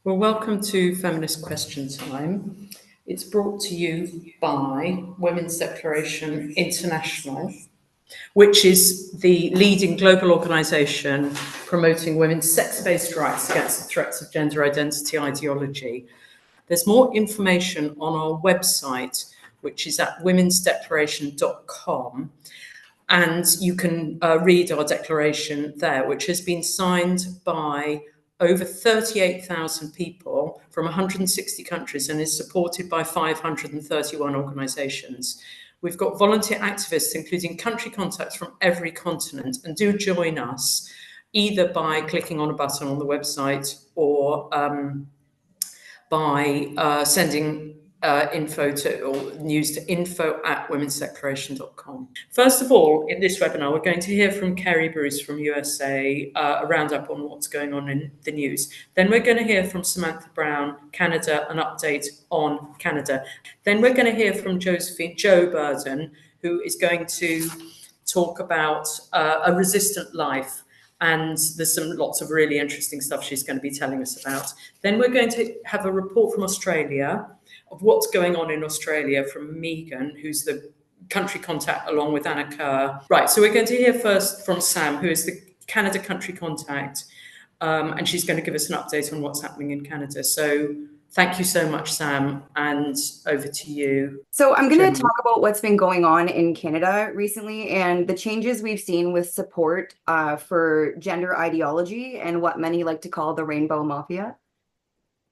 Well, welcome to Feminist Question Time. It's brought to you by Women's Declaration International, which is the leading global organisation promoting women's sex-based rights against the threats of gender identity ideology. There's more information on our website, which is at womensdeclaration.com. And you can read our declaration there, which has been signed by over 38,000 people from 160 countries and is supported by 531 organisations. We've got volunteer activists, including country contacts from every continent, and do join us either by clicking on a button on the website or by sending info to or news to info@womensdeclaration.com. First of all, in this webinar, we're going to hear from Kerri Bruss from USA, a roundup on what's going on in the news. Then we're going to hear from Samantha Brown, Canada, an update on Canada. Then we're going to hear from Josephine, Jo Burden, who is going to talk about a resistant life. And there's lots of really interesting stuff she's going to be telling us about. Then we're going to have a report from Australia of what's going on in Australia from Megan, who's the country contact along with Anna Kerr. Right, so we're going to hear first from Sam, who is the Canada country contact, and she's going to give us an update on what's happening in Canada. So thank you so much, Sam, and over to you. So I'm going to talk about what's been going on in Canada recently and the changes we've seen with support for gender ideology and what many like to call the rainbow mafia.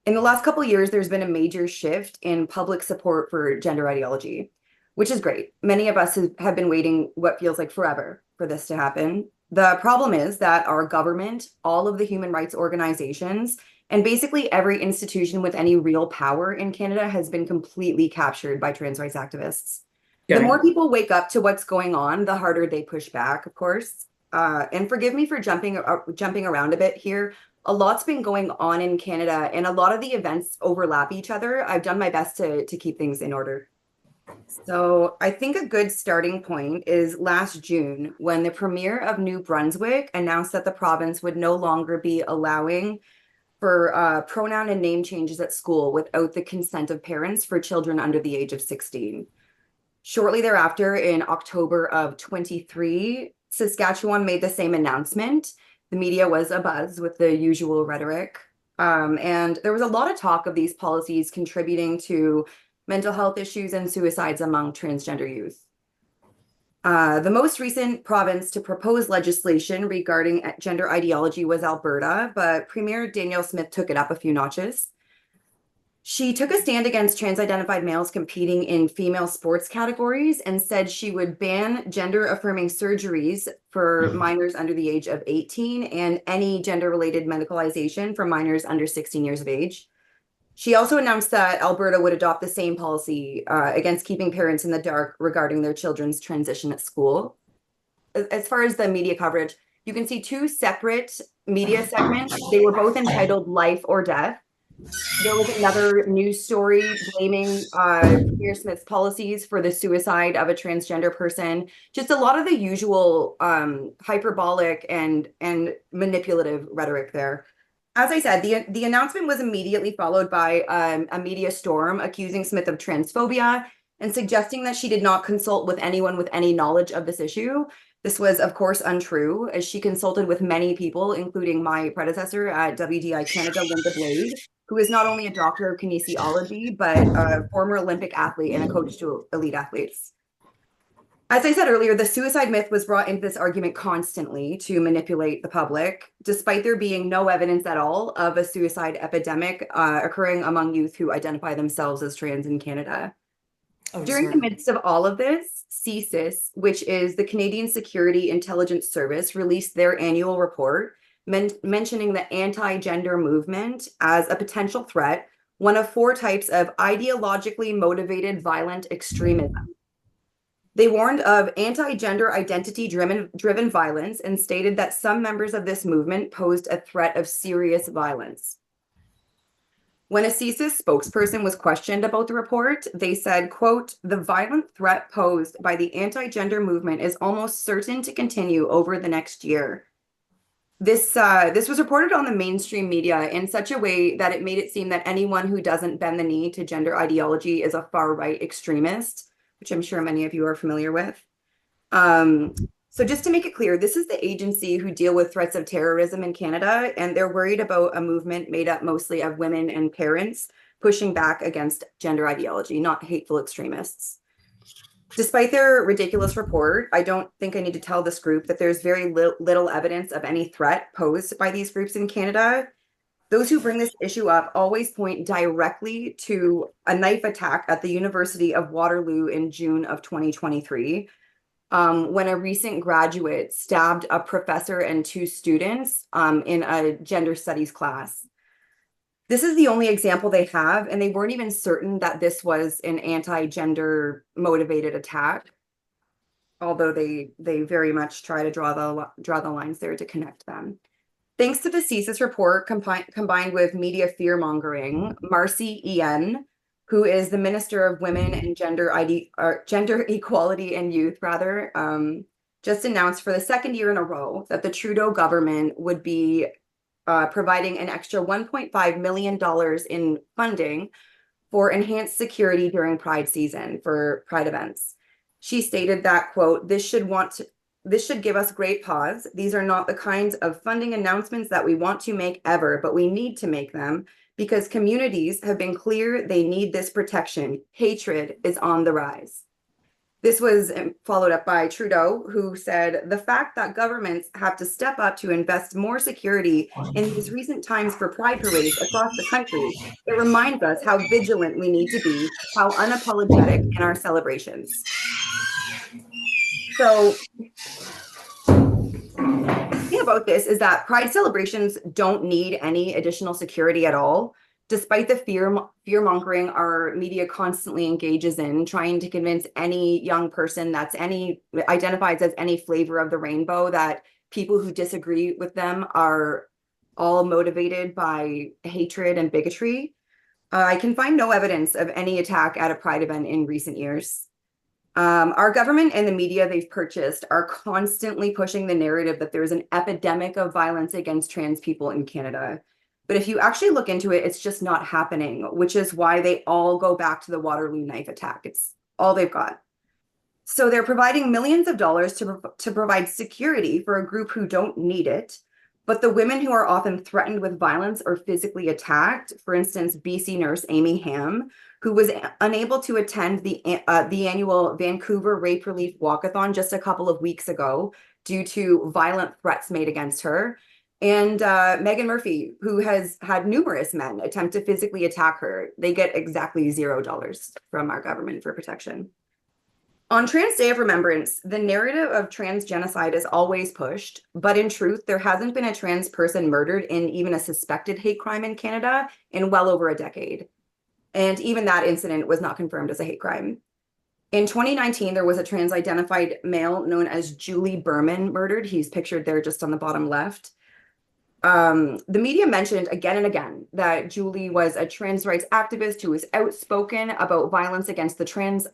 In the last couple of years, there's been a major shift in public support for gender ideology, which is great. Many of us have been waiting what feels like forever for this to happen. The problem is that our government, all of the human rights organizations, and basically every institution with any real power in Canada has been completely captured by trans rights activists. The more people wake up to what's going on, the harder they push back, of course. And forgive me for jumping around a bit here. A lot's been going on in Canada, and a lot of the events overlap each other. I've done my best to keep things in order. So I think a good starting point is last June, when the Premier of New Brunswick announced that the province would no longer be allowing for pronoun and name changes at school without the consent of parents for children under the age of 16. Shortly thereafter, in October of 23, Saskatchewan made the same announcement. The media was abuzz with the usual rhetoric. And there was a lot of talk of these policies contributing to mental health issues and suicides among transgender youth. The most recent province to propose legislation regarding gender ideology was Alberta, but Premier Danielle Smith took it up a few notches. She took a stand against trans-identified males competing in female sports categories and said she would ban gender-affirming surgeries for minors under the age of 18 and any gender-related medicalization for minors under 16 years of age. She also announced that Alberta would adopt the same policy against keeping parents in the dark regarding their children's transition at school. As far as the media coverage, you can see two separate media segments. They were both entitled Life or Death. There was another news story blaming Premier Smith's policies for the suicide of a transgender person. Just a lot of the usual hyperbolic and manipulative rhetoric there. As I said, the announcement was immediately followed by a media storm accusing Smith of transphobia and suggesting that she did not consult with anyone with any knowledge of this issue. This was, of course, untrue, as she consulted with many people, including my predecessor at WDI Canada, Linda Blade, who is not only a doctor of kinesiology, but a former Olympic athlete and a coach to elite athletes. As I said earlier, the suicide myth was brought into this argument constantly to manipulate the public, despite there being no evidence at all of a suicide epidemic occurring among youth who identify themselves as trans in Canada. During the midst of all of this, CSIS, which is the Canadian Security Intelligence Service, released their annual report mentioning the anti-gender movement as a potential threat, one of 4 types of ideologically motivated violent extremism. They warned of anti-gender identity-driven violence and stated that some members of this movement posed a threat of serious violence. When a CSIS spokesperson was questioned about the report, they said, quote, "The violent threat posed by the anti-gender movement is almost certain to continue over the next year." This was reported on the mainstream media in such a way that it made it seem that anyone who doesn't bend the knee to gender ideology is a far-right extremist, which I'm sure many of you are familiar with. So just to make it clear, this is the agency who deal with threats of terrorism in Canada, and they're worried about a movement made up mostly of women and parents pushing back against gender ideology, not hateful extremists. Despite their ridiculous report, I don't think I need to tell this group that there's very little evidence of any threat posed by these groups in Canada. Those who bring this issue up always point directly to a knife attack at the University of Waterloo in June of 2023, when a recent graduate stabbed a professor and two students in a gender studies class. This is the only example they have, and they weren't even certain that this was an anti-gender motivated attack, although they very much try to draw the lines there to connect them. Thanks to the CSIS report combined with media fear-mongering, Marcy Ian, who is the Minister of Women and Gender Equality and Youth, just announced for the second year in a row that the Trudeau government would be providing an extra $1.5 million in funding for enhanced security during Pride season for Pride events. She stated that, quote, this should give us great pause. These are not the kinds of funding announcements that we want to make ever, but we need to make them because communities have been clear they need this protection. Hatred is on the rise. This was followed up by Trudeau, who said, the fact that governments have to step up to invest more security in these recent times for pride parades across the country, it reminds us how vigilant we need to be, how unapologetic in our celebrations. So the thing about this is that pride celebrations don't need any additional security at all. Despite the fear-mongering our media constantly engages in, trying to convince any young person that's identifies as any flavor of the rainbow that people who disagree with them are all motivated by hatred and bigotry, I can find no evidence of any attack at a pride event in recent years. Our government and the media they've purchased are constantly pushing the narrative that there's an epidemic of violence against trans people in Canada. But if you actually look into it, it's just not happening, which is why they all go back to the Waterloo knife attack. It's all they've got. So they're providing millions of dollars to provide security for a group who don't need it. But the women who are often threatened with violence or physically attacked, for instance, BC nurse Amy Ham, who was unable to attend the annual Vancouver Rape Relief Walkathon just a couple of weeks ago due to violent threats made against her. And Megan Murphy, who has had numerous men attempt to physically attack her. They get exactly $0 from our government for protection. On Trans Day of Remembrance, the narrative of trans genocide is always pushed, but in truth, there hasn't been a trans person murdered in even a suspected hate crime in Canada in well over a decade. And even that incident was not confirmed as a hate crime. In 2019, there was a trans-identified male known as Julie Berman murdered. He's pictured there just on the bottom left. The media mentioned again and again that Julie was a trans rights activist who was outspoken about violence against the trans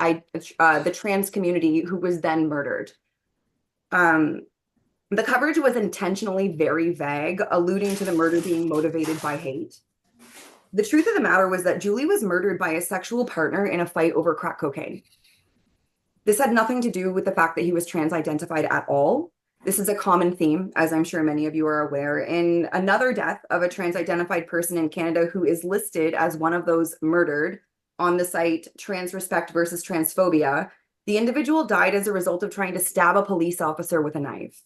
community, who was then murdered. The coverage was intentionally very vague, alluding to the murder being motivated by hate. The truth of the matter was that Julie was murdered by a sexual partner in a fight over crack cocaine. This had nothing to do with the fact that he was trans-identified at all. This is a common theme, as I'm sure many of you are aware, in another death of a trans-identified person in Canada who is listed as one of those murdered on the site Trans Respect versus Transphobia. The individual died as a result of trying to stab a police officer with a knife.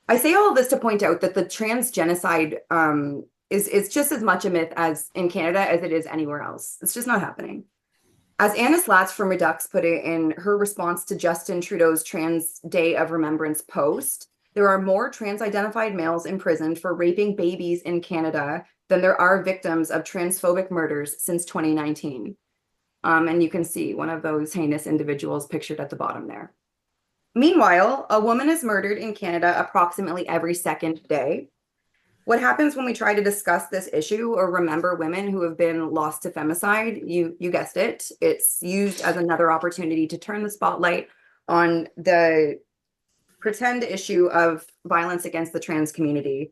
I say all of this to point out that the trans genocide is just as much a myth as in Canada as it is anywhere else. It's just not happening. As Anna Slatz from Redux put it in her response to Justin Trudeau's Trans Day of Remembrance post, there are more trans-identified males imprisoned for raping babies in Canada than there are victims of transphobic murders since 2019. And you can see one of those heinous individuals pictured at the bottom there. Meanwhile, a woman is murdered in Canada approximately every second day. What happens when we try to discuss this issue or remember women who have been lost to femicide? You guessed it. It's used as another opportunity to turn the spotlight on the pretend issue of violence against the trans community.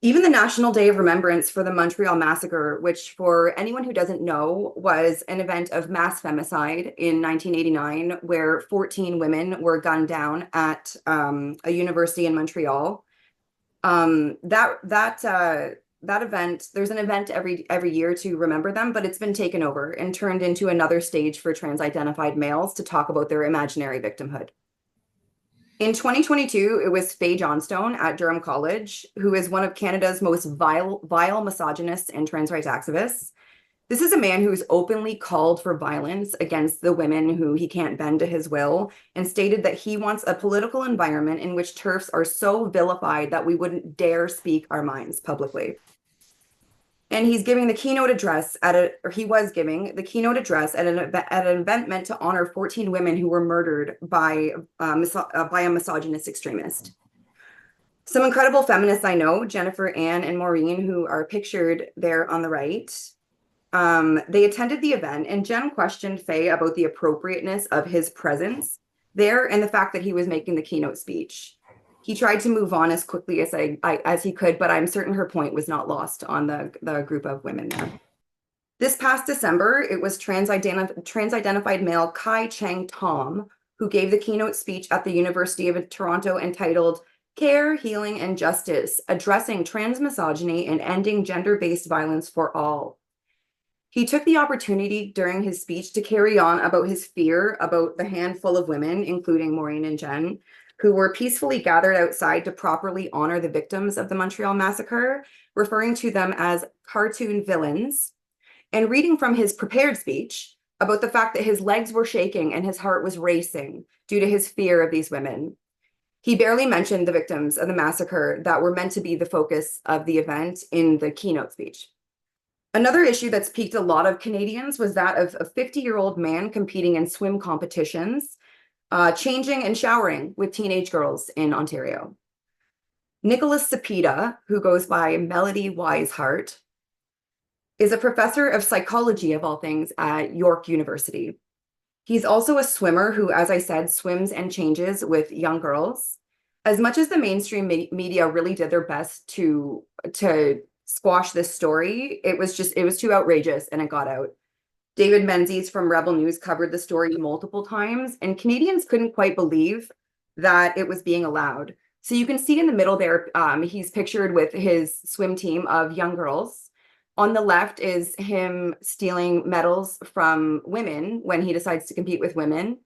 Even the National Day of Remembrance for the Montreal Massacre, which for anyone who doesn't know, was an event of mass femicide in 1989, where 14 women were gunned down at a university in Montreal. That event, there's an event every year to remember them, but it's been taken over and turned into another stage for trans-identified males to talk about their imaginary victimhood. In 2022, it was Faye Johnstone at Durham College, who is one of Canada's most vile misogynists and trans rights activists. This is a man who's openly called for violence against the women who he can't bend to his will, and stated that he wants a political environment in which TERFs are so vilified that we wouldn't dare speak our minds publicly. And he's giving the keynote address he was giving the keynote address at an event meant to honor 14 women who were murdered by a misogynist extremist. Some incredible feminists I know, Jennifer, Ann, and Maureen, who are pictured there on the right, they attended the event, and Jen questioned Faye about the appropriateness of his presence there and the fact that he was making the keynote speech. He tried to move on as quickly as he could, but I'm certain her point was not lost on the group of women there. This past December, it was trans-identified male Kai Cheng Tom who gave the keynote speech at the University of Toronto entitled Care, Healing, and Justice, Addressing Trans Misogyny and Ending Gender-Based Violence for All. He took the opportunity during his speech to carry on about his fear about the handful of women, including Maureen and Jen, who were peacefully gathered outside to properly honor the victims of the Montreal Massacre, referring to them as cartoon villains, and reading from his prepared speech about the fact that his legs were shaking and his heart was racing due to his fear of these women. He barely mentioned the victims of the massacre that were meant to be the focus of the event in the keynote speech. Another issue that's piqued a lot of Canadians was that of a 50-year-old man competing in swim competitions, changing and showering with teenage girls in Ontario. Nicholas Cepeda, who goes by Melody Wiseheart, is a professor of psychology, of all things, at York University. He's also a swimmer who, as I said, swims and changes with young girls. As much as the mainstream media really did their best to squash this story, it was too outrageous and it got out. David Menzies from Rebel News covered the story multiple times, and Canadians couldn't quite believe that it was being allowed. So you can see in the middle there, he's pictured with his swim team of young girls. On the left is him stealing medals from women when he decides to compete with women.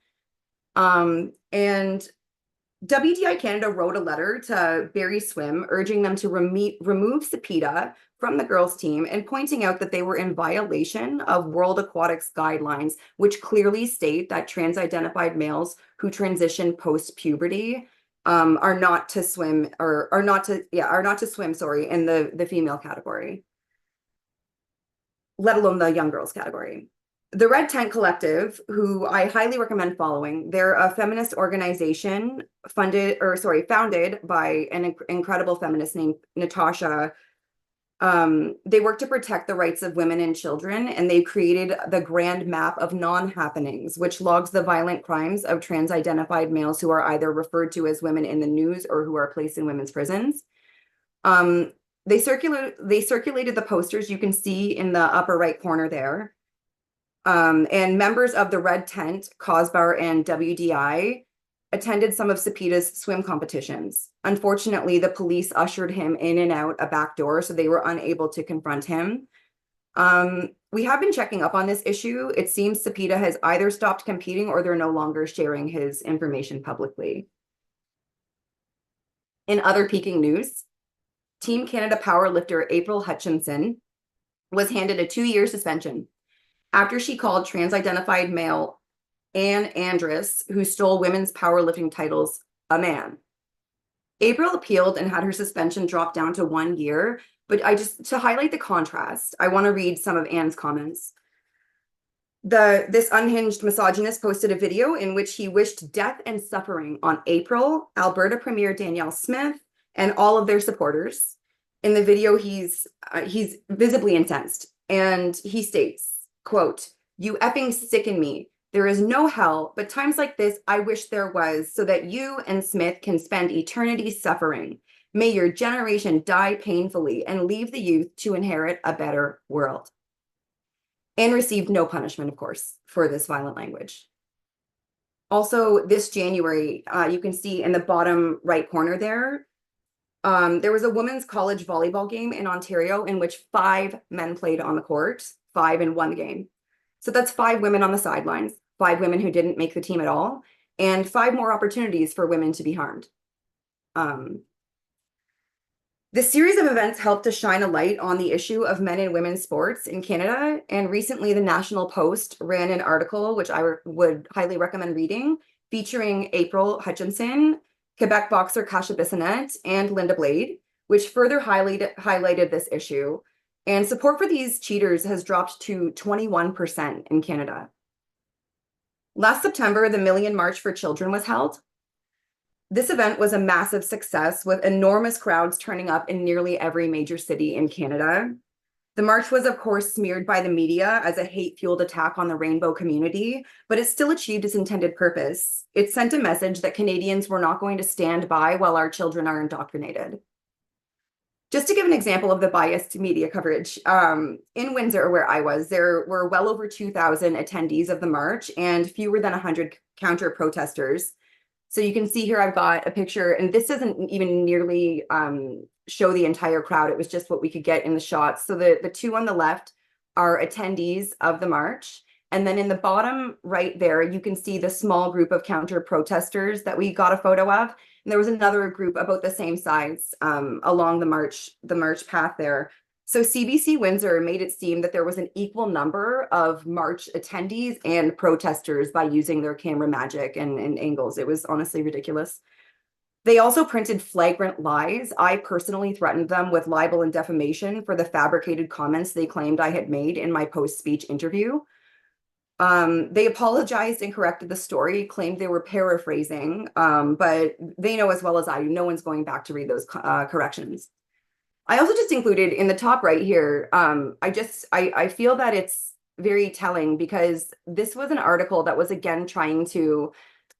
And WDI Canada wrote a letter to Barrie Swim urging them to remove Cepeda from the girls' team and pointing out that they were in violation of World Aquatics guidelines, which clearly state that trans-identified males who transition post-puberty are not to swim in the female category, let alone the young girls category. The Red Tent Collective, who I highly recommend following, they're a feminist organization founded by an incredible feminist named Natasha. They work to protect the rights of women and children, and they created the Grand Map of Non-Happenings, which logs the violent crimes of trans-identified males who are either referred to as women in the news or who are placed in women's prisons. They circulated the posters you can see in the upper right corner there. And members of the Red Tent, COSBAR, and WDI attended some of Cepeda's swim competitions. Unfortunately, the police ushered him in and out a back door, so they were unable to confront him. We have been checking up on this issue. It seems Cepeda has either stopped competing or they're no longer sharing his information publicly. In other peaking news, Team Canada powerlifter April Hutchinson was handed a 2-year suspension after she called trans-identified male Ann Andrus, who stole women's powerlifting titles, a man. April appealed and had her suspension dropped down to 1 year, but to highlight the contrast, I want to read some of Ann's comments. This unhinged misogynist posted a video in which he wished death and suffering on April, Alberta Premier Danielle Smith, and all of their supporters. In the video, he's visibly incensed, and he states, quote, "You effing sicken me. There is no hell, but times like this, I wish there was, so that you and Smith can spend eternity suffering. May your generation die painfully and leave the youth to inherit a better world. And received no punishment, of course, for this violent language. Also, this January, you can see in the bottom right corner there was a women's college volleyball game in Ontario in which 5 men played on the court, 5 in one game. So that's 5 women on the sidelines, 5 women who didn't make the team at all, and 5 more opportunities for women to be harmed. This series of events helped to shine a light on the issue of men and women's sports in Canada. And recently, the National Post ran an article, which I would highly recommend reading, featuring April Hutchinson, Quebec boxer Kasia Bissonnette, and Linda Blade, which further highlighted this issue. And support for these cheaters has dropped to 21% in Canada. Last September, the Million March for Children was held. This event was a massive success with enormous crowds turning up in nearly every major city in Canada. The march was, of course, smeared by the media as a hate-fueled attack on the rainbow community, but it still achieved its intended purpose. It sent a message that Canadians were not going to stand by while our children are indoctrinated. Just to give an example of the biased media coverage, in Windsor, where I was, there were well over 2,000 attendees of the march and fewer than 100 counter-protesters. So you can see here I've got a picture, and this doesn't even nearly show the entire crowd. It was just what we could get in the shots. So the 2 on the left are attendees of the march. And then in the bottom right there, you can see the small group of counter-protesters that we got a photo of. And there was another group about the same size along the march path there. So CBC Windsor made it seem that there was an equal number of march attendees and protesters by using their camera magic and angles. It was honestly ridiculous. They also printed flagrant lies. I personally threatened them with libel and defamation for the fabricated comments they claimed I had made in my post-speech interview. They apologized and corrected the story, claimed they were paraphrasing, but they know as well as I do, no one's going back to read those corrections. I also just included in the top right here, I feel that it's very telling because this was an article that was again trying to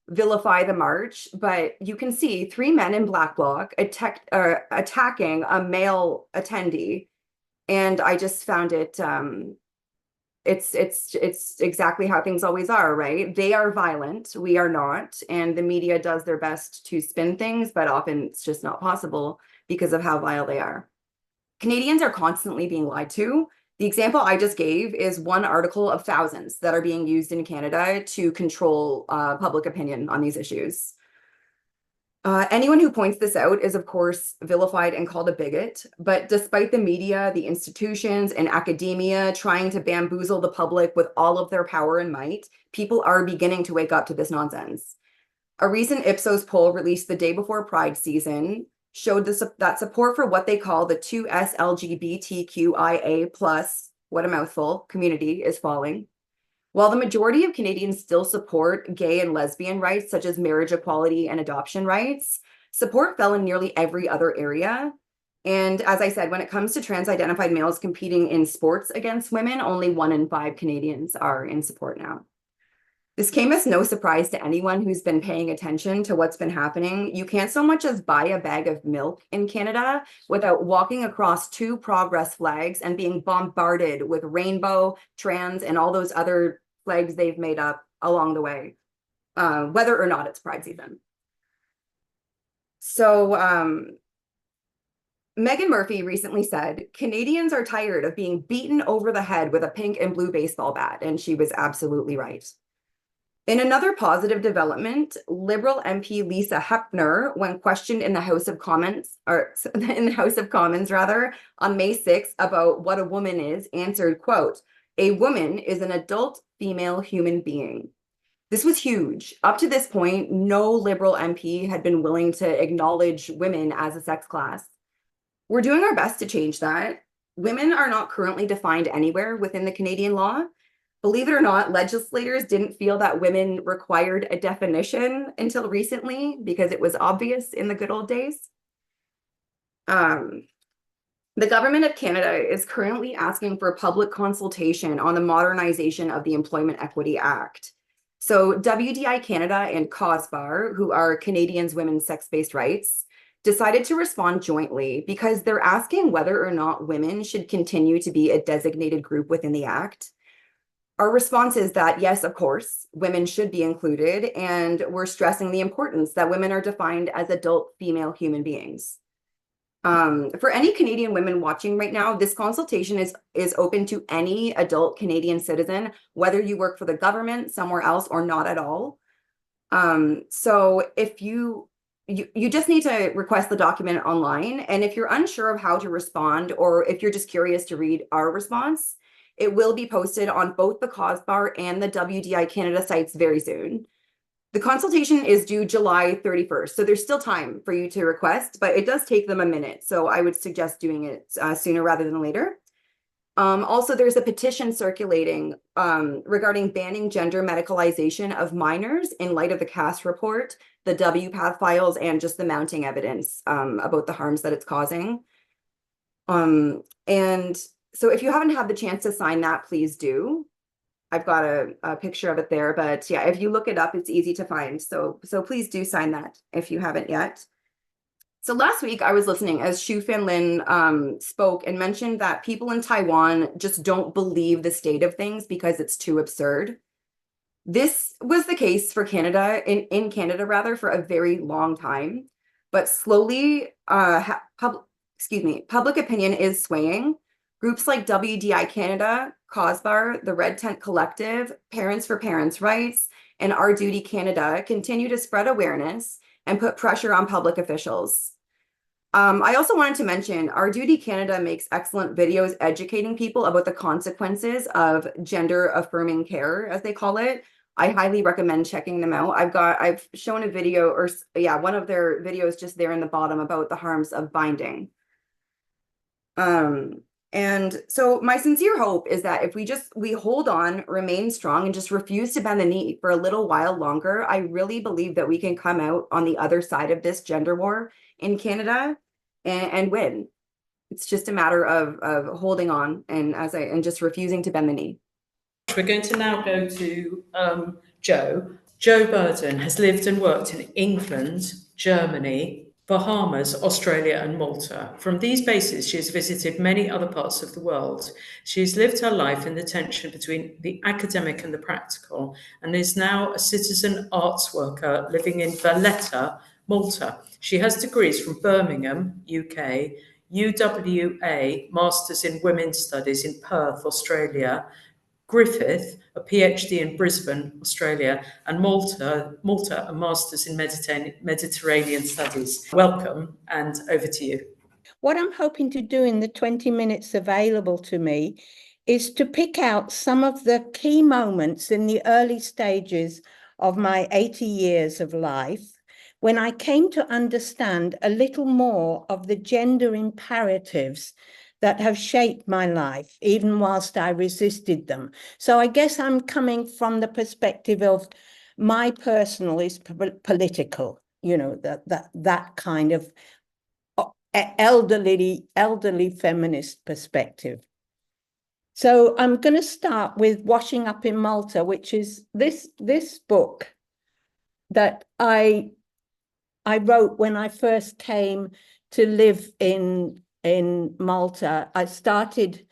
vilify the march, but you can see 3 men in black bloc attacking a male attendee. And I just found it, it's exactly how things always are, right? They are violent, we are not. And the media does their best to spin things, but often it's just not possible because of how vile they are. Canadians are constantly being lied to. The example I just gave is one article of thousands that are being used in Canada to control public opinion on these issues. Anyone who points this out is, of course, vilified and called a bigot. But despite the media, the institutions, and academia trying to bamboozle the public with all of their power and might, people are beginning to wake up to this nonsense. A recent Ipsos poll released the day before Pride season showed that support for what they call the 2S LGBTQIA+, what a mouthful, community is falling. While the majority of Canadians still support gay and lesbian rights, such as marriage equality and adoption rights, support fell in nearly every other area. And as I said, when it comes to trans-identified males competing in sports against women, only 1 in 5 Canadians are in support now. This came as no surprise to anyone who's been paying attention to what's been happening. You can't so much as buy a bag of milk in Canada without walking across 2 progress flags and being bombarded with rainbow, trans, and all those other flags they've made up along the way, whether or not it's Pride season. So Megan Murphy recently said, Canadians are tired of being beaten over the head with a pink and blue baseball bat, and she was absolutely right. In another positive development, Liberal MP Lisa Hepner, when questioned in the House of Commons, on May 6th about what a woman is, answered, quote, "A woman is an adult female human being." This was huge. Up to this point, no Liberal MP had been willing to acknowledge women as a sex class. We're doing our best to change that. Women are not currently defined anywhere within the Canadian law. Believe it or not, legislators didn't feel that women required a definition until recently because it was obvious in the good old days. The government of Canada is currently asking for public consultation on the modernization of the Employment Equity Act. So WDI Canada and COSBAR, who are Canadians Women's Sex-Based Rights, decided to respond jointly because they're asking whether or not women should continue to be a designated group within the Act. Our response is that, yes, of course, women should be included, and we're stressing the importance that women are defined as adult female human beings. For any Canadian women watching right now, this consultation is open to any adult Canadian citizen, whether you work for the government, somewhere else, or not at all. So if you just need to request the document online, and if you're unsure of how to respond, or if you're just curious to read our response, it will be posted on both the COSBAR and the WDI Canada sites very soon. The consultation is due July 31st, so there's still time for you to request, but it does take them a minute, so I would suggest doing it sooner rather than later. Also, there's a petition circulating regarding banning gender medicalization of minors in light of the CAS report, the WPATH files, and just the mounting evidence about the harms that it's causing. And so if you haven't had the chance to sign that, please do. I've got a picture of it there, but yeah, if you look it up, it's easy to find. So please do sign that if you haven't yet. So last week I was listening as Xu Fanlin spoke and mentioned that people in Taiwan just don't believe the state of things because it's too absurd. This was the case for Canada, in Canada rather, for a very long time, but slowly public opinion is swaying. Groups like WDI Canada, COSBAR, the Red Tent Collective, Parents for Parents' Rights, and Our Duty Canada continue to spread awareness and put pressure on public officials. I also wanted to mention Our Duty Canada makes excellent videos educating people about the consequences of gender affirming care, as they call it. I highly recommend checking them out. I've shown a video, or yeah, one of their videos just there in the bottom about the harms of binding. And so my sincere hope is that if we hold on, remain strong, and just refuse to bend the knee for a little while longer, I really believe that we can come out on the other side of this gender war in Canada and win. It's just a matter of holding on and just refusing to bend the knee. We're going to now go to Jo. Jo Burden has lived and worked in England, Germany, Bahamas, Australia, and Malta. From these bases, she has visited many other parts of the world. She has lived her life in the tension between the academic and the practical, and is now a citizen arts worker living in Valletta, Malta. She has degrees from Birmingham, UK, UWA, Masters in Women's Studies in Perth, Australia, Griffith, a PhD in Brisbane, Australia, and Malta, a Master's in Mediterranean Studies. Welcome, and over to you. What I'm hoping to do in the 20 minutes available to me is to pick out some of the key moments in the early stages of my 80 years of life, when I came to understand a little more of the gender imperatives that have shaped my life, even whilst I resisted them. So I guess I'm coming from the perspective of my personal is political, you know, that kind of elderly feminist perspective. So I'm going to start with Washing Up in Malta, which is this book that I wrote when I first came to live in Malta. I started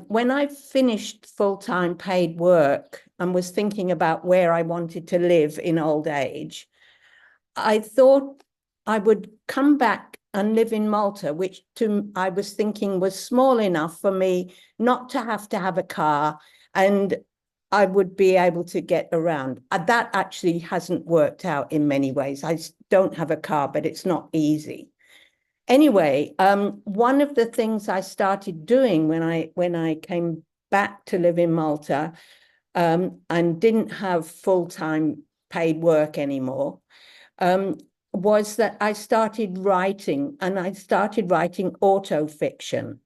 when I finished full-time paid work and was thinking about where I wanted to live in old age. I thought I would come back and live in Malta, which I was thinking was small enough for me not to have a car, and I would be able to get around. That actually hasn't worked out in many ways. I don't have a car, but it's not easy. Anyway, one of the things I started doing when I came back to live in Malta and didn't have full-time paid work anymore, was that I started writing, and I started writing autofiction.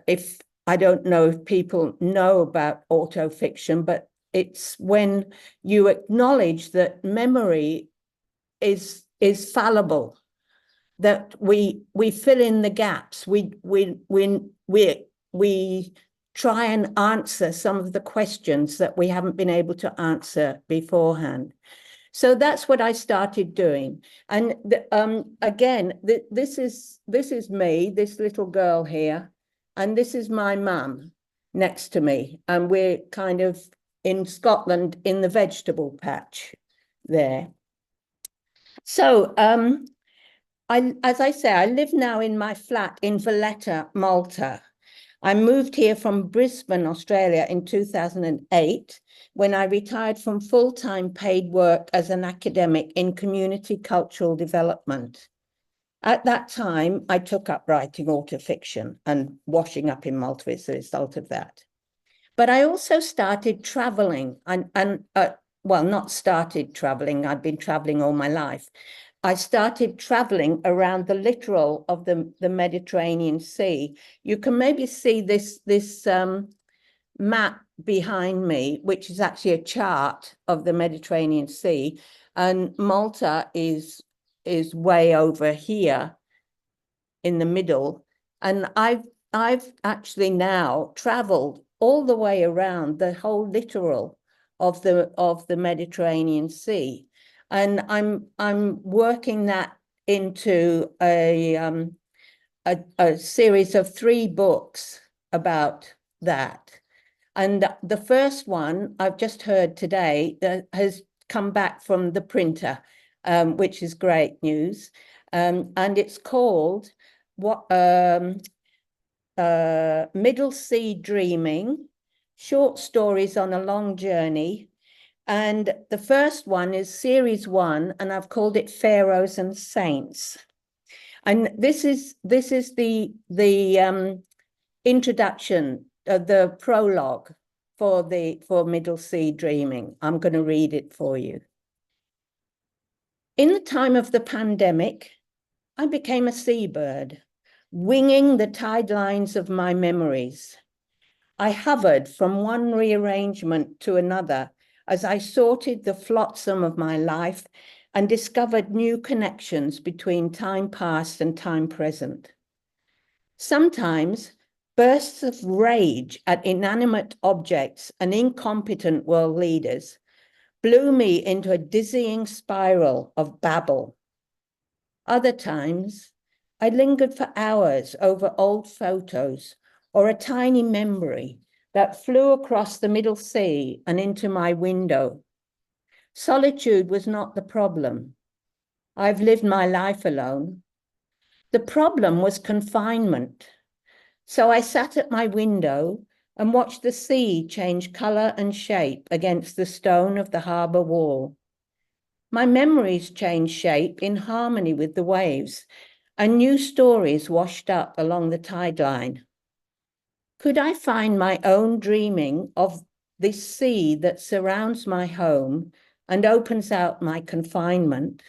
If I don't know if people know about autofiction, but it's when you acknowledge that memory is fallible, that we fill in the gaps, we try and answer some of the questions that we haven't been able to answer beforehand. So that's what I started doing. And again, this is me, this little girl here, and this is my mum next to me. And we're kind of in Scotland in the vegetable patch there. So as I say, I live now in my flat in Valletta, Malta. I moved here from Brisbane, Australia in 2008, when I retired from full-time paid work as an academic in community cultural development. At that time, I took up writing autofiction, and washing up in Malta is the result of that. But I also started traveling well, not started traveling, I've been traveling all my life. I started traveling around the littoral of the Mediterranean Sea. You can maybe see this map behind me, which is actually a chart of the Mediterranean Sea. And Malta is way over here in the middle. And I've actually now traveled all the way around the whole littoral of the Mediterranean Sea. And I'm working that into a series of 3 books about that. And the first one I've just heard today has come back from the printer, which is great news. And it's called Middle Sea Dreaming, Short Stories on a Long Journey. And the first one is series 1, and I've called it Pharaohs and Saints. And this is the introduction, the prologue for Middle Sea Dreaming. I'm going to read it for you. In the time of the pandemic, I became a seabird, winging the tide lines of my memories. I hovered from one rearrangement to another as I sorted the flotsam of my life and discovered new connections between time past and time present. Sometimes bursts of rage at inanimate objects and incompetent world leaders blew me into a dizzying spiral of babble. Other times, I lingered for hours over old photos or a tiny memory that flew across the Middle Sea and into my window. Solitude was not the problem. I've lived my life alone. The problem was confinement. So I sat at my window and watched the sea change color and shape against the stone of the harbor wall. My memories changed shape in harmony with the waves, and new stories washed up along the tide line. Could I find my own dreaming of this sea that surrounds my home and opens out my confinement?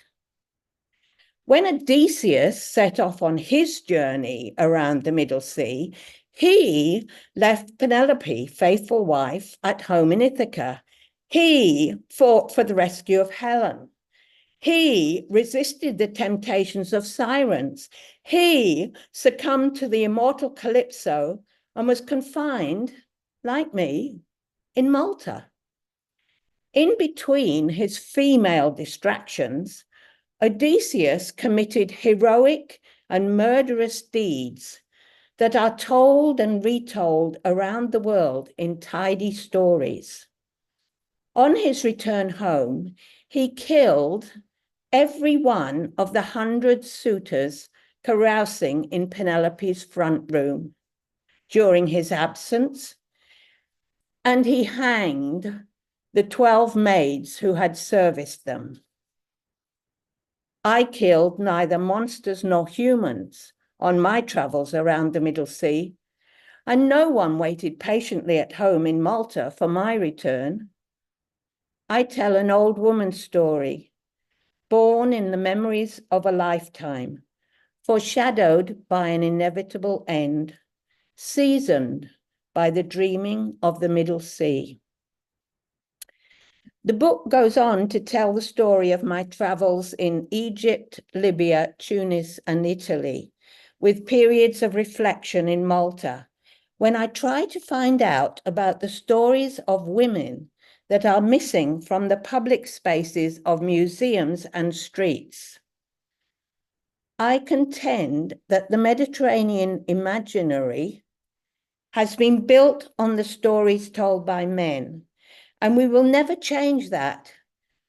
When Odysseus set off on his journey around the Middle Sea, he left Penelope, faithful wife, at home in Ithaca. He fought for the rescue of Helen. He resisted the temptations of sirens. He succumbed to the immortal Calypso and was confined, like me, in Malta. In between his female distractions, Odysseus committed heroic and murderous deeds that are told and retold around the world in tidy stories. On his return home, he killed every one of the 100 suitors carousing in Penelope's front room during his absence, and he hanged the 12 maids who had serviced them. I killed neither monsters nor humans on my travels around the Middle Sea, and no one waited patiently at home in Malta for my return. I tell an old woman's story, born in the memories of a lifetime, foreshadowed by an inevitable end, seasoned by the dreaming of the Middle Sea. The book goes on to tell the story of my travels in Egypt, Libya, Tunis, and Italy, with periods of reflection in Malta, when I try to find out about the stories of women that are missing from the public spaces of museums and streets. I contend that the Mediterranean imaginary has been built on the stories told by men, and we will never change that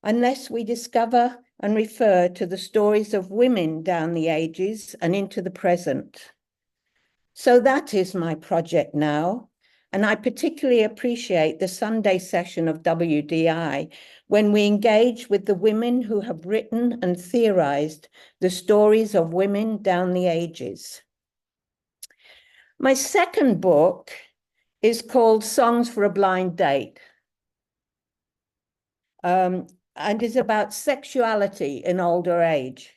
unless we discover and refer to the stories of women down the ages and into the present. So that is my project now, and I particularly appreciate the Sunday session of WDI when we engage with the women who have written and theorized the stories of women down the ages. My second book is called Songs for a Blind Date, and is about sexuality in older age.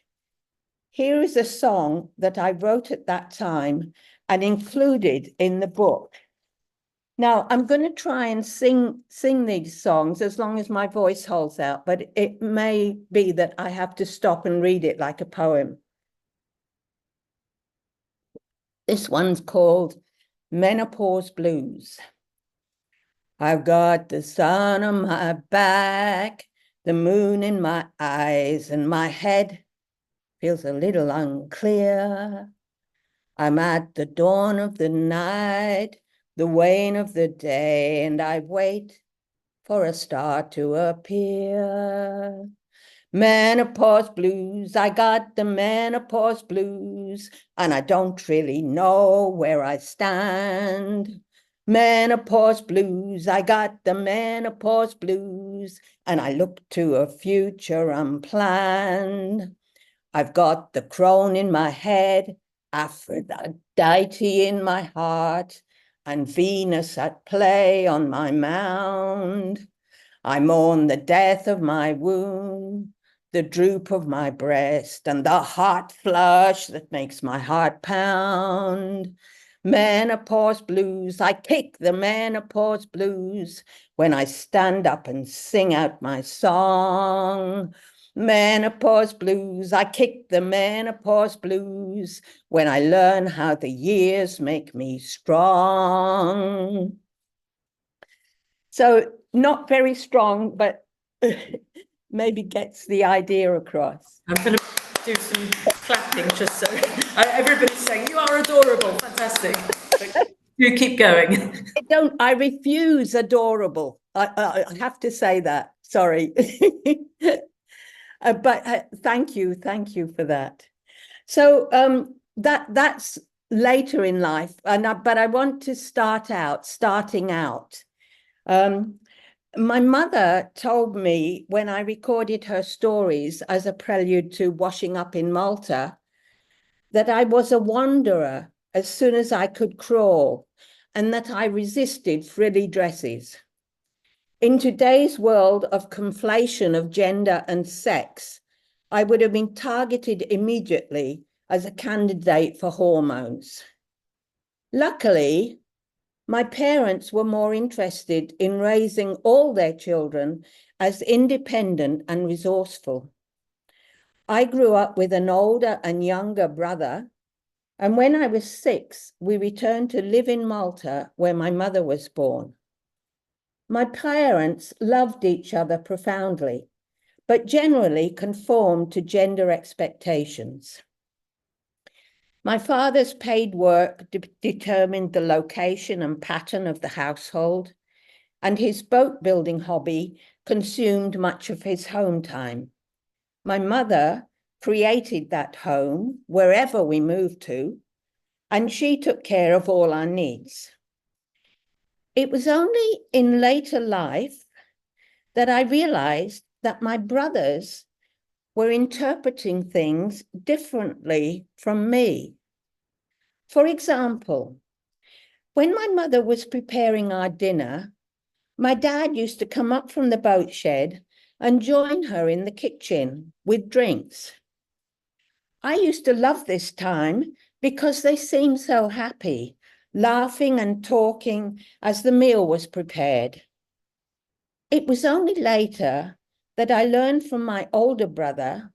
Here is a song that I wrote at that time and included in the book. Now, I'm going to try and sing these songs as long as my voice holds out, but it may be that I have to stop and read it like a poem. This one's called Menopause Blues. I've got the sun on my back, the moon in my eyes, and my head feels a little unclear. I'm at the dawn of the night, the wane of the day, and I wait for a star to appear. Menopause blues, I got the menopause blues, and I don't really know where I stand. Menopause blues, I got the menopause blues, and I look to a future unplanned. I've got the crone in my head, Aphrodite in my heart, and Venus at play on my mound. I mourn the death of my womb, the droop of my breast, and the hot flush that makes my heart pound. Menopause blues, I kick the menopause blues when I stand up and sing out my song. Menopause blues, I kick the menopause blues when I learn how the years make me strong. So not very strong, but maybe gets the idea across. I'm going to do some clapping just so everybody's saying, you are adorable, fantastic. You keep going. I refuse adorable. I have to say that, sorry. But thank you for that. So that's later in life, but I want to starting out. My mother told me when I recorded her stories as a prelude to Washing Up in Malta, that I was a wanderer as soon as I could crawl, and that I resisted frilly dresses. In today's world of conflation of gender and sex, I would have been targeted immediately as a candidate for hormones. Luckily, my parents were more interested in raising all their children as independent and resourceful. I grew up with an older and younger brother, and when I was 6, we returned to live in Malta, where my mother was born. My parents loved each other profoundly, but generally conformed to gender expectations. My father's paid work determined the location and pattern of the household, and his boat building hobby consumed much of his home time. My mother created that home wherever we moved to, and she took care of all our needs. It was only in later life that I realized that my brothers were interpreting things differently from me. For example, when my mother was preparing our dinner, my dad used to come up from the boat shed and join her in the kitchen with drinks. I used to love this time because they seemed so happy, laughing and talking as the meal was prepared. It was only later that I learned from my older brother,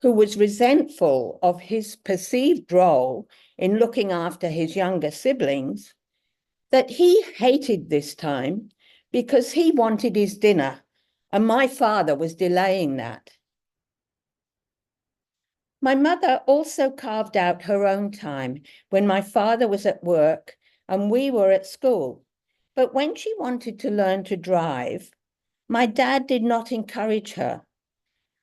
who was resentful of his perceived role in looking after his younger siblings, that he hated this time because he wanted his dinner and my father was delaying that. My mother also carved out her own time when my father was at work and we were at school. But when she wanted to learn to drive, my dad did not encourage her.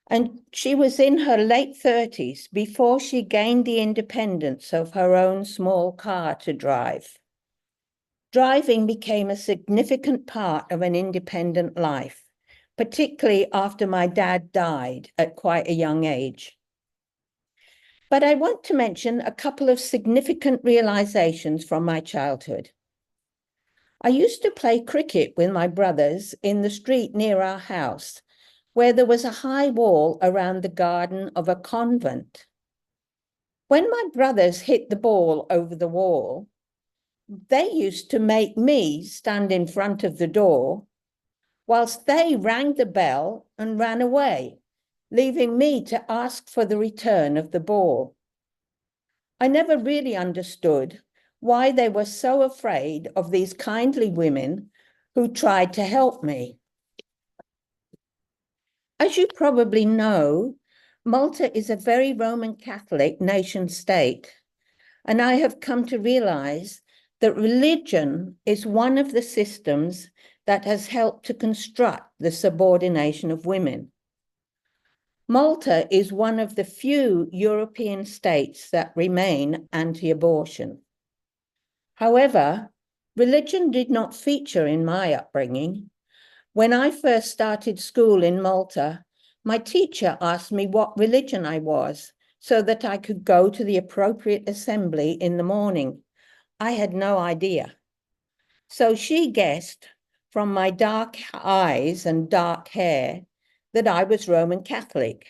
And she was in her late 30s before she gained the independence of her own small car to drive. Driving became a significant part of an independent life, particularly after my dad died at quite a young age. But I want to mention a couple of significant realizations from my childhood. I used to play cricket with my brothers in the street near our house, where there was a high wall around the garden of a convent. When my brothers hit the ball over the wall, they used to make me stand in front of the door whilst they rang the bell and ran away, leaving me to ask for the return of the ball. I never really understood why they were so afraid of these kindly women who tried to help me. As you probably know, Malta is a very Roman Catholic nation state, and I have come to realize that religion is one of the systems that has helped to construct the subordination of women. Malta is one of the few European states that remain anti-abortion. However, religion did not feature in my upbringing. When I first started school in Malta, my teacher asked me what religion I was so that I could go to the appropriate assembly in the morning. I had no idea. So she guessed from my dark eyes and dark hair that I was Roman Catholic.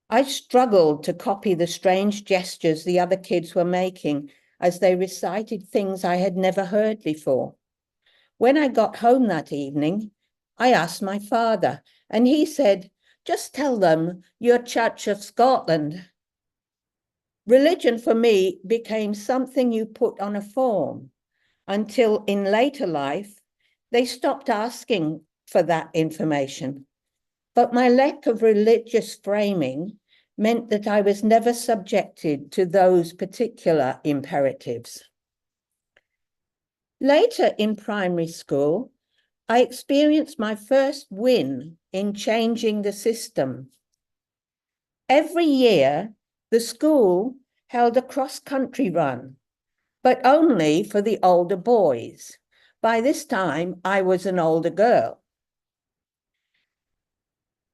I struggled to copy the strange gestures the other kids were making as they recited things I had never heard before. When I got home that evening, I asked my father, and he said, "Just tell them you're Church of Scotland." Religion for me became something you put on a form until in later life, they stopped asking for that information. But my lack of religious framing meant that I was never subjected to those particular imperatives. Later in primary school, I experienced my first win in changing the system. Every year, the school held a cross-country run, but only for the older boys. By this time, I was an older girl.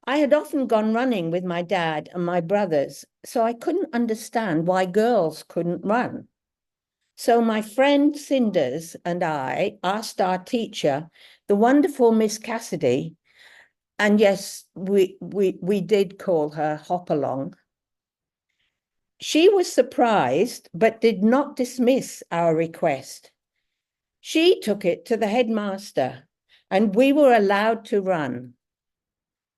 I had often gone running with my dad and my brothers, so I couldn't understand why girls couldn't run. So my friend Cinders and I asked our teacher, the wonderful Miss Cassidy, and yes, we did call her Hopalong. She was surprised, but did not dismiss our request. She took it to the headmaster, and we were allowed to run.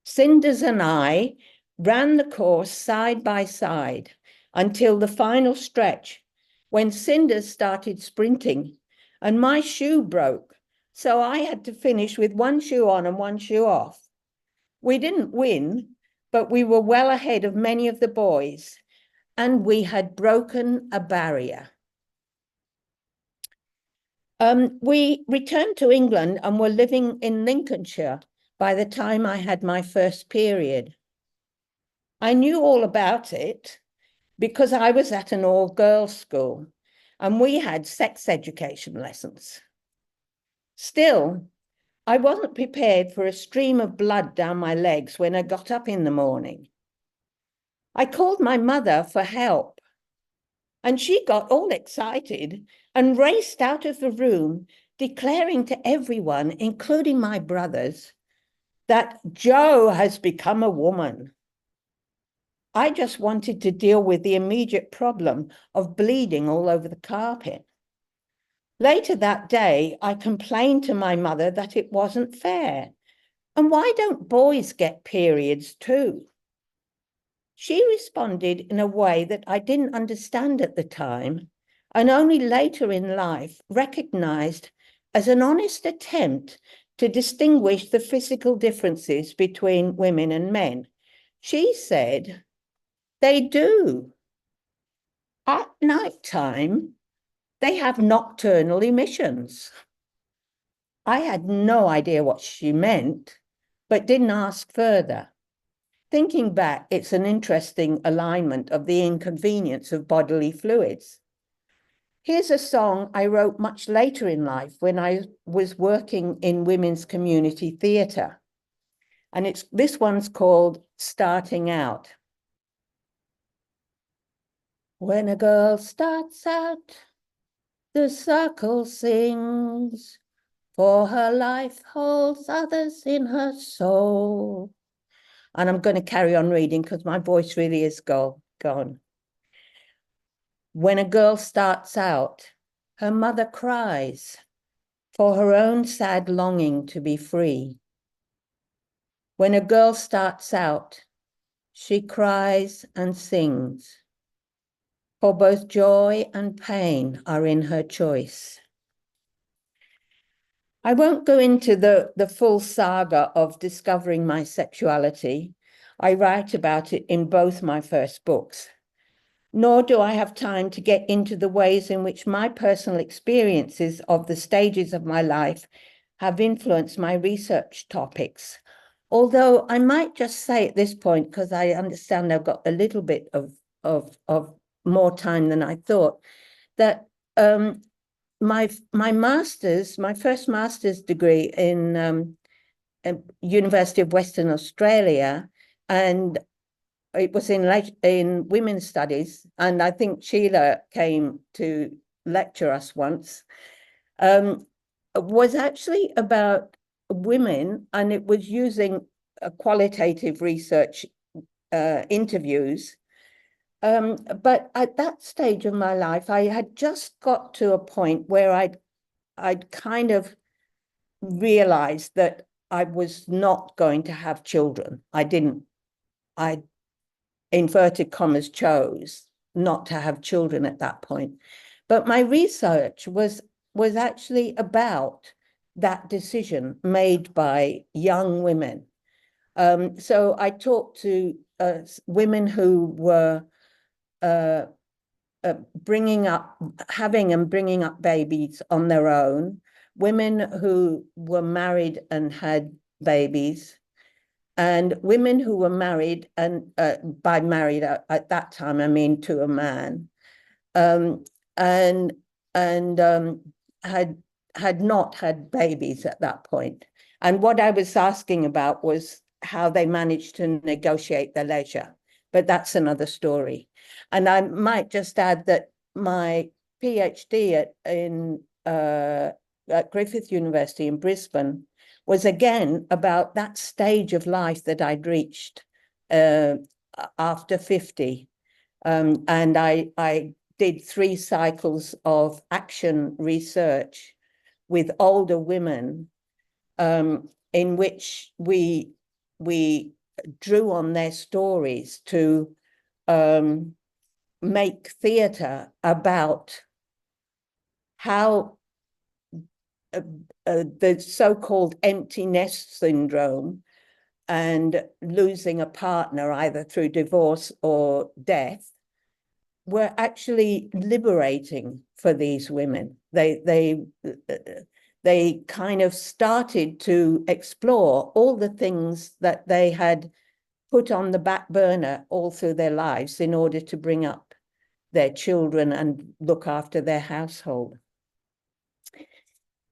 Cinders and I ran the course side by side until the final stretch, when Cinders started sprinting and my shoe broke, so I had to finish with one shoe on and one shoe off. We didn't win, but we were well ahead of many of the boys, and we had broken a barrier. We returned to England and were living in Lincolnshire by the time I had my first period. I knew all about it because I was at an all-girls school and we had sex education lessons. Still, I wasn't prepared for a stream of blood down my legs when I got up in the morning. I called my mother for help, and she got all excited and raced out of the room, declaring to everyone, including my brothers, that Jo has become a woman. I just wanted to deal with the immediate problem of bleeding all over the carpet. Later that day, I complained to my mother that it wasn't fair. And why don't boys get periods too? She responded in a way that I didn't understand at the time, and only later in life recognized as an honest attempt to distinguish the physical differences between women and men. She said, they do. At night time, they have nocturnal emissions. I had no idea what she meant, but didn't ask further. Thinking back, it's an interesting alignment of the inconvenience of bodily fluids. Here's a song I wrote much later in life when I was working in women's community theatre. And this one's called Starting Out. When a girl starts out, the circle sings, for her life holds others in her soul. And I'm going to carry on reading because my voice really is gone. When a girl starts out, her mother cries for her own sad longing to be free. When a girl starts out, she cries and sings, for both joy and pain are in her choice. I won't go into the full saga of discovering my sexuality. I write about it in both my first books, nor do I have time to get into the ways in which my personal experiences of the stages of my life have influenced my research topics. Although I might just say at this point, because I understand I've got a little bit of more time than I thought, that my first master's degree in University of Western Australia, and it was in women's studies, and I think Sheila came to lecture us once, was actually about women, and it was using qualitative research interviews. But at that stage of my life, I had just got to a point where I'd kind of realized that I was not going to have children. I inverted commas chose not to have children at that point. But my research was actually about that decision made by young women. So I talked to women who were having and bringing up babies on their own, women who were married and had babies, and women who were married, and by married at that time, I mean to a man, and had not had babies at that point. And what I was asking about was how they managed to negotiate their leisure, but that's another story. And I might just add that my PhD at Griffith University in Brisbane was again about that stage of life that I'd reached after 50. And I did 3 cycles of action research with older women, in which we drew on their stories to make theatre about how the so-called empty nest syndrome and losing a partner either through divorce or death were actually liberating for these women. They kind of started to explore all the things that they had put on the back burner all through their lives in order to bring up their children and look after their household.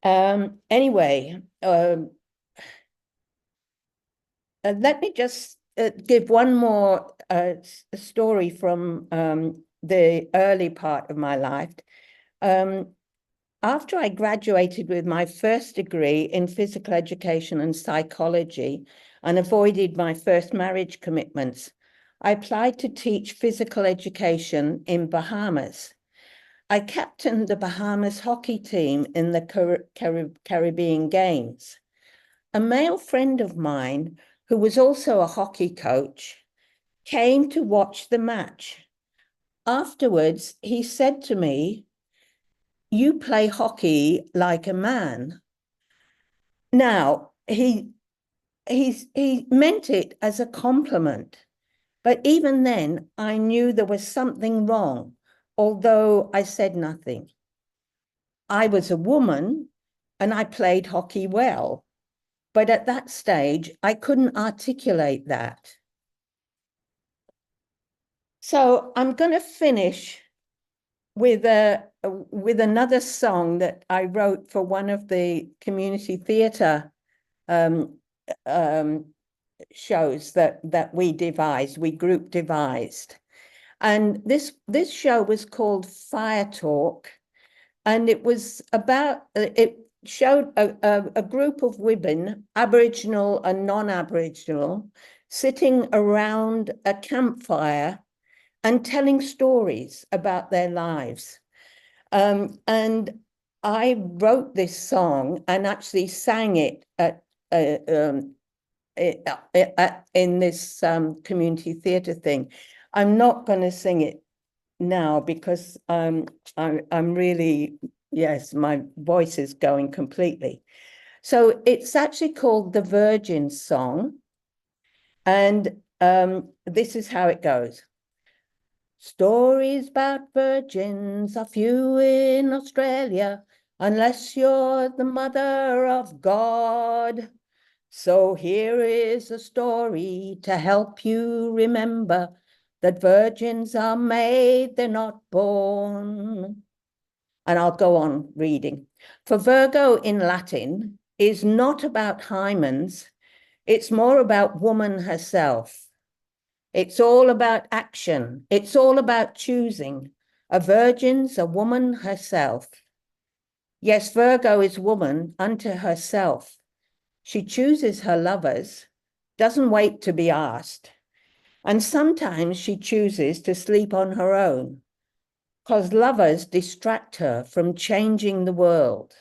Anyway, let me just give one more story from the early part of my life. After I graduated with my first degree in physical education and psychology and avoided my first marriage commitments, I applied to teach physical education in Bahamas. I captained the Bahamas hockey team in the Caribbean Games. A male friend of mine, who was also a hockey coach, came to watch the match. Afterwards, he said to me, "You play hockey like a man." Now, he meant it as a compliment, but even then I knew there was something wrong, although I said nothing. I was a woman and I played hockey well, but at that stage I couldn't articulate that. So I'm going to finish with another song that I wrote for one of the community theatre shows that we group devised. And this show was called Fire Talk, and it was about, it showed a group of women, Aboriginal and non-Aboriginal, sitting around a campfire and telling stories about their lives. And I wrote this song and actually sang it at in this community theatre thing. I'm not going to sing it now because I'm really, yes, my voice is going completely. So it's actually called the Virgin Song, and this is how it goes. Stories about virgins are few in Australia, unless you're the mother of God. So here is a story to help you remember that virgins are made, they're not born. And I'll go on reading. For Virgo in Latin is not about hymens, it's more about woman herself. It's all about action. It's all about choosing. A virgin's a woman herself. Yes, Virgo is woman unto herself. She chooses her lovers, doesn't wait to be asked. And sometimes she chooses to sleep on her own, because lovers distract her from changing the world.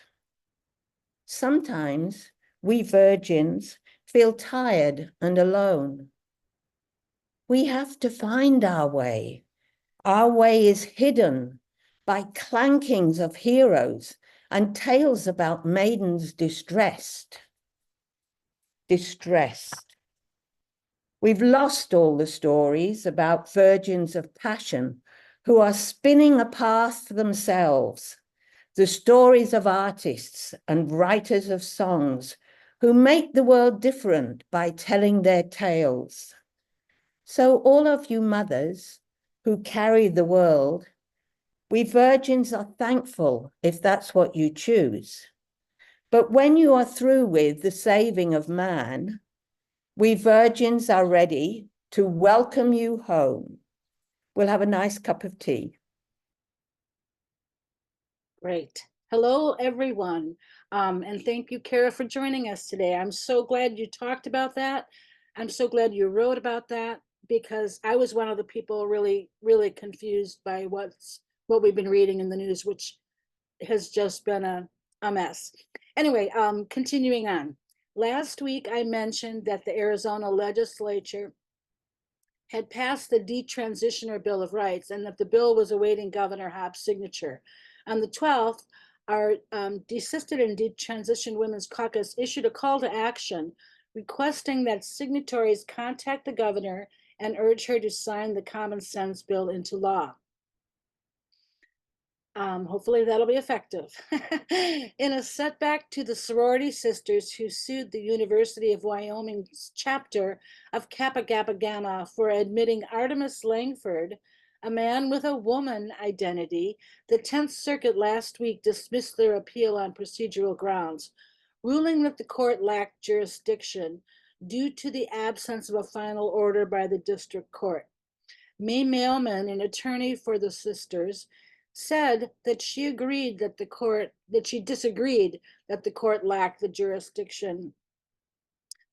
Sometimes we virgins feel tired and alone. We have to find our way. Our way is hidden by clankings of heroes and tales about maidens distressed. We've lost all the stories about virgins of passion who are spinning a path for themselves, the stories of artists and writers of songs who make the world different by telling their tales. So all of you mothers who carry the world, we virgins are thankful if that's what you choose. But when you are through with the saving of man, we virgins are ready to welcome you home. We'll have a nice cup of tea. Great. Hello, everyone. And thank you, Kara, for joining us today. I'm so glad you talked about that. I'm so glad you wrote about that, because I was one of the people really, really confused by what we've been reading in the news, which has just been a mess. Anyway, continuing on. Last week, I mentioned that the Arizona legislature had passed the Detransitioner Bill of Rights and that the bill was awaiting Governor Hobbs' signature. On the 12th, our Desisted and Detransitioned Women's Caucus issued a call to action requesting that signatories contact the governor and urge her to sign the common sense bill into law. Hopefully that'll be effective. In a setback to the sorority sisters who sued the University of Wyoming's chapter of Kappa Kappa Gamma for admitting Artemis Langford, a man with a woman identity, the 10th Circuit last week dismissed their appeal on procedural grounds, ruling that the court lacked jurisdiction due to the absence of a final order by the district court. May Mailman, an attorney for the sisters, said that she disagreed that the court lacked the jurisdiction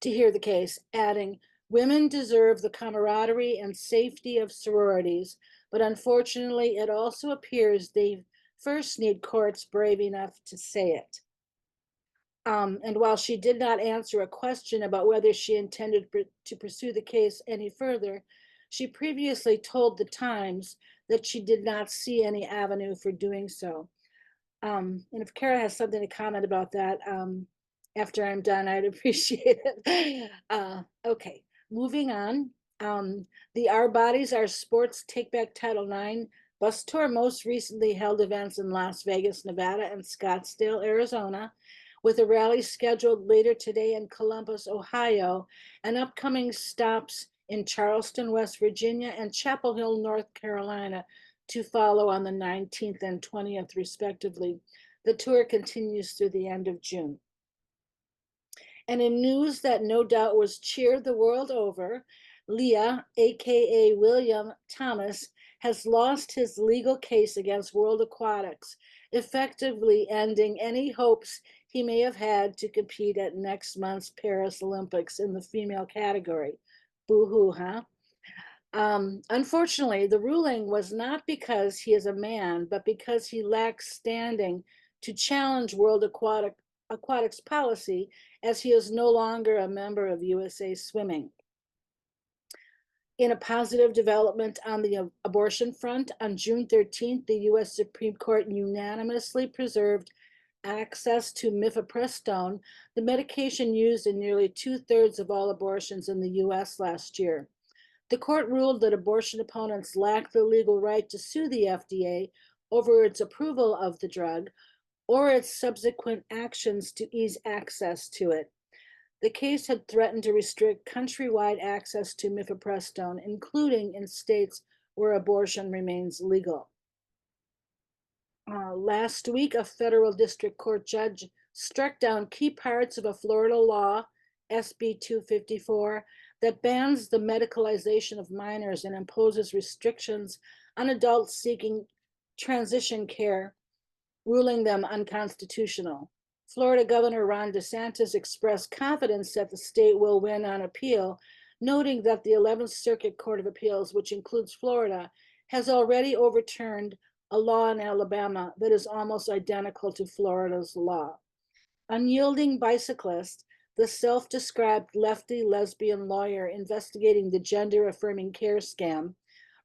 to hear the case, adding, "Women deserve the camaraderie and safety of sororities, but unfortunately it also appears they first need courts brave enough to say it." And while she did not answer a question about whether she intended to pursue the case any further, she previously told the Times that she did not see any avenue for doing so. And if Kara has something to comment about that, after I'm done, I'd appreciate it. Okay, moving on. The Our Bodies, Our Sports Take Back Title IX bus tour most recently held events in Las Vegas, Nevada, and Scottsdale, Arizona, with a rally scheduled later today in Columbus, Ohio, and upcoming stops in Charleston, West Virginia, and Chapel Hill, North Carolina, to follow on the 19th and 20th, respectively. The tour continues through the end of June. And in news that no doubt was cheered the world over, Leah, aka William Thomas, has lost his legal case against World Aquatics, effectively ending any hopes he may have had to compete at next month's Paris Olympics in the female category. Boo-hoo, huh? Unfortunately, the ruling was not because he is a man, but because he lacks standing to challenge World Aquatics policy, as he is no longer a member of USA Swimming. In a positive development on the abortion front, on June 13th, the US Supreme Court unanimously preserved access to mifepristone, the medication used in nearly 2/3 of all abortions in the US last year. The court ruled that abortion opponents lack the legal right to sue the FDA over its approval of the drug or its subsequent actions to ease access to it. The case had threatened to restrict countrywide access to mifepristone, including in states where abortion remains legal. Last week, a federal district court judge struck down key parts of a Florida law, SB 254, that bans the medicalization of minors and imposes restrictions on adults seeking transition care, ruling them unconstitutional. Florida Governor Ron DeSantis expressed confidence that the state will win on appeal, noting that the 11th Circuit Court of Appeals, which includes Florida, has already overturned a law in Alabama that is almost identical to Florida's law. Unyielding bicyclist, the self-described lefty lesbian lawyer investigating the gender-affirming care scam,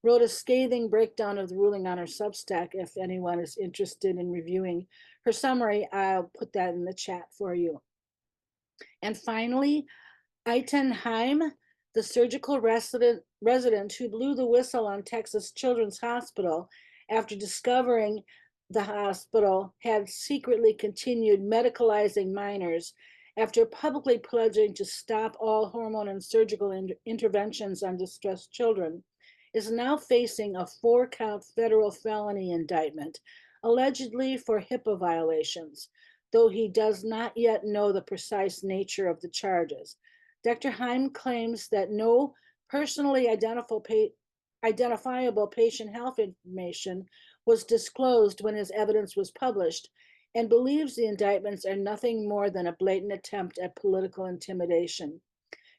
wrote a scathing breakdown of the ruling on her Substack. If anyone is interested in reviewing her summary, I'll put that in the chat for you. And finally, Eitan Haim, the surgical resident who blew the whistle on Texas Children's Hospital after discovering the hospital had secretly continued medicalizing minors after publicly pledging to stop all hormone and surgical interventions on distressed children, is now facing a 4-count federal felony indictment, allegedly for HIPAA violations, though he does not yet know the precise nature of the charges. Dr. Haim claims that no personally identifiable patient health information was disclosed when his evidence was published, and believes the indictments are nothing more than a blatant attempt at political intimidation.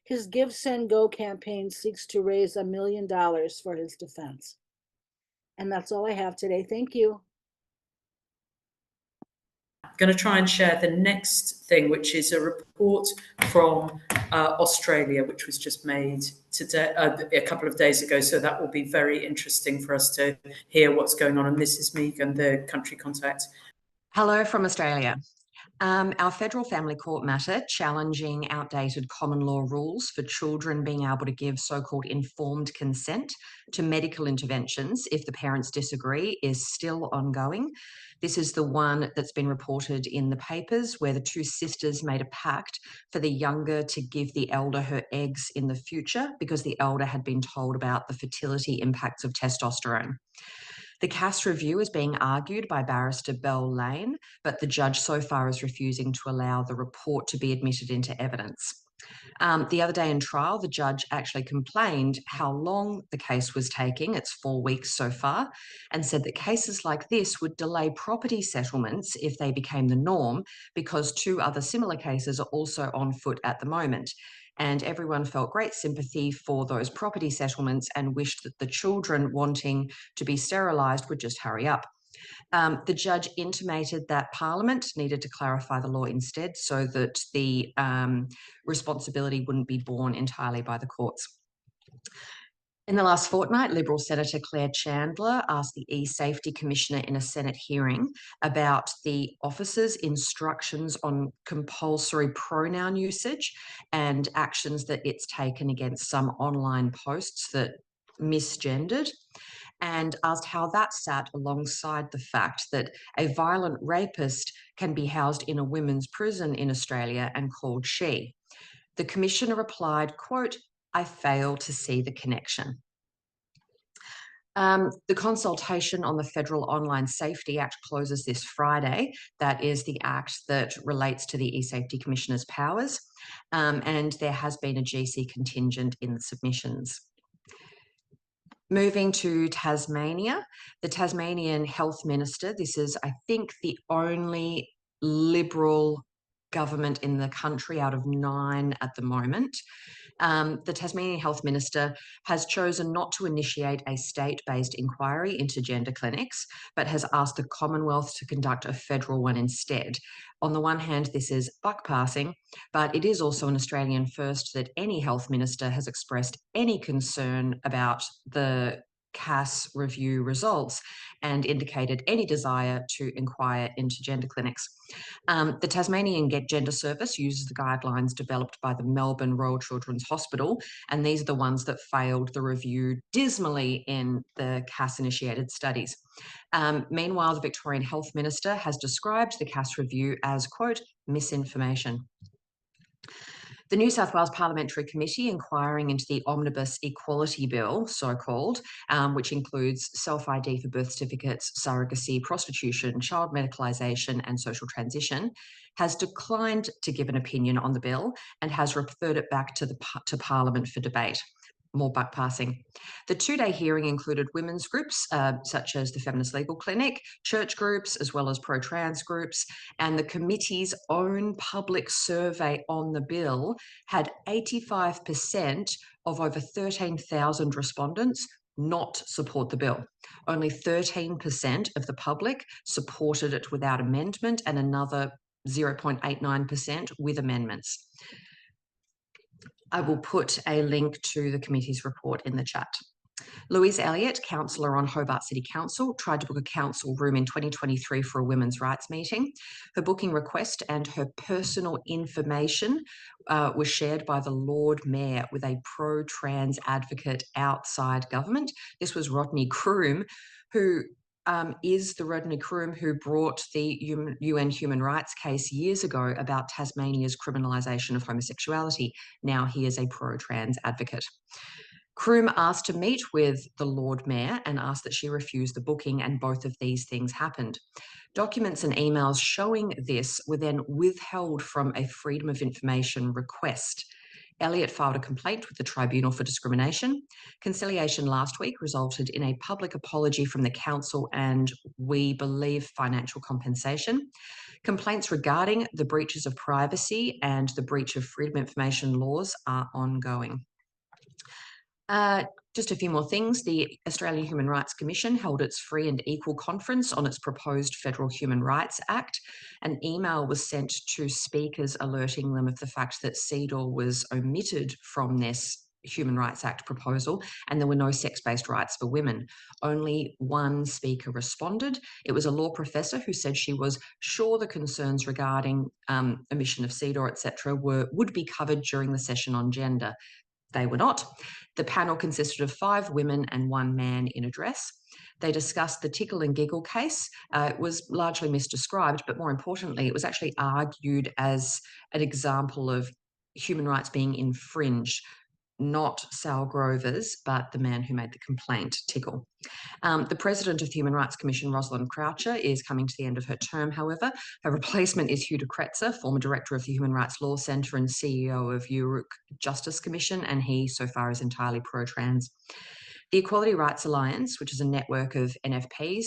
His Give, Send, Go campaign seeks to raise $1 million for his defense. And that's all I have today. Thank you. I'm going to try and share the next thing, which is a report from Australia, which was just made today, a couple of days ago. So that will be very interesting for us to hear what's going on. And this is Megan, the country contact. Hello from Australia. Our federal family court matter challenging outdated common law rules for children being able to give so-called informed consent to medical interventions if the parents disagree is still ongoing. This is the one that's been reported in the papers where the two sisters made a pact for the younger to give the elder her eggs in the future because the elder had been told about the fertility impacts of testosterone. The Cass review is being argued by barrister Belle Lane, but the judge so far is refusing to allow the report to be admitted into evidence. The other day in trial, the judge actually complained how long the case was taking, it's 4 weeks so far, and said that cases like this would delay property settlements if they became the norm because 2 other similar cases are also on foot at the moment. And everyone felt great sympathy for those property settlements and wished that the children wanting to be sterilised would just hurry up. The judge intimated that Parliament needed to clarify the law instead so that the responsibility wouldn't be borne entirely by the courts. In the last fortnight, Liberal Senator Claire Chandler asked the E-Safety Commissioner in a Senate hearing about the officer's instructions on compulsory pronoun usage and actions that it's taken against some online posts that misgendered, and asked how that sat alongside the fact that a violent rapist can be housed in a women's prison in Australia and called she. The Commissioner replied, quote, "I fail to see the connection." The consultation on the Federal Online Safety Act closes this Friday. That is the act that relates to the E-Safety Commissioner's powers, and there has been a GC contingent in the submissions. Moving to Tasmania, the Tasmanian Health Minister, this is, I think, the only Liberal government in the country out of 9 at the moment. The Tasmanian Health Minister has chosen not to initiate a state-based inquiry into gender clinics, but has asked the Commonwealth to conduct a federal one instead. On the one hand, this is buck passing, but it is also an Australian first that any health minister has expressed any concern about the CAS review results and indicated any desire to inquire into gender clinics. The Tasmanian Gender Service uses the guidelines developed by the Melbourne Royal Children's Hospital, and these are the ones that failed the review dismally in the CAS-initiated studies. Meanwhile, the Victorian Health Minister has described the CAS review as, quote, misinformation. The New South Wales Parliamentary Committee inquiring into the Omnibus Equality Bill, so-called, which includes self-ID for birth certificates, surrogacy, prostitution, child medicalisation and social transition, has declined to give an opinion on the bill and has referred it back to Parliament for debate. More buck passing. The 2-day hearing included women's groups such as the Feminist Legal Clinic, church groups, as well as pro-trans groups, and the committee's own public survey on the bill had 85% of over 13,000 respondents not support the bill. Only 13% of the public supported it without amendment and another 0.89% with amendments. I will put a link to the committee's report in the chat. Louise Elliott, councillor on Hobart City Council, tried to book a council room in 2023 for a women's rights meeting. Her booking request and her personal information was shared by the Lord Mayor with a pro-trans advocate outside government. This was Rodney Croom, who is the Rodney Croom who brought the UN human rights case years ago about Tasmania's criminalisation of homosexuality. Now he is a pro-trans advocate. Croom asked to meet with the Lord Mayor and asked that she refuse the booking, and both of these things happened. Documents and emails showing this were then withheld from a Freedom of Information request. Elliott filed a complaint with the Tribunal for Discrimination. Conciliation last week resulted in a public apology from the council and, we believe, financial compensation. Complaints regarding the breaches of privacy and the breach of freedom of information laws are ongoing. Just a few more things. The Australian Human Rights Commission held its free and equal conference on its proposed Federal Human Rights Act. An email was sent to speakers alerting them of the fact that CEDAW was omitted from this Human Rights Act proposal and there were no sex-based rights for women. Only one speaker responded. It was a law professor who said she was sure the concerns regarding omission of CEDAW, etc., would be covered during the session on gender. They were not. The panel consisted of 5 women and 1 man in a dress. They discussed the Tickle and Giggle case. It was largely misdescribed, but more importantly, it was actually argued as an example of human rights being infringed, not Sal Grover's, but the man who made the complaint, Tickle. The President of the Human Rights Commission, Rosalind Croucher, is coming to the end of her term, however. Her replacement is Hugh de Kretzer, former Director of the Human Rights Law Centre and CEO of Uruk Justice Commission, and he, so far, is entirely pro-trans. The Equality Rights Alliance, which is a network of NFPs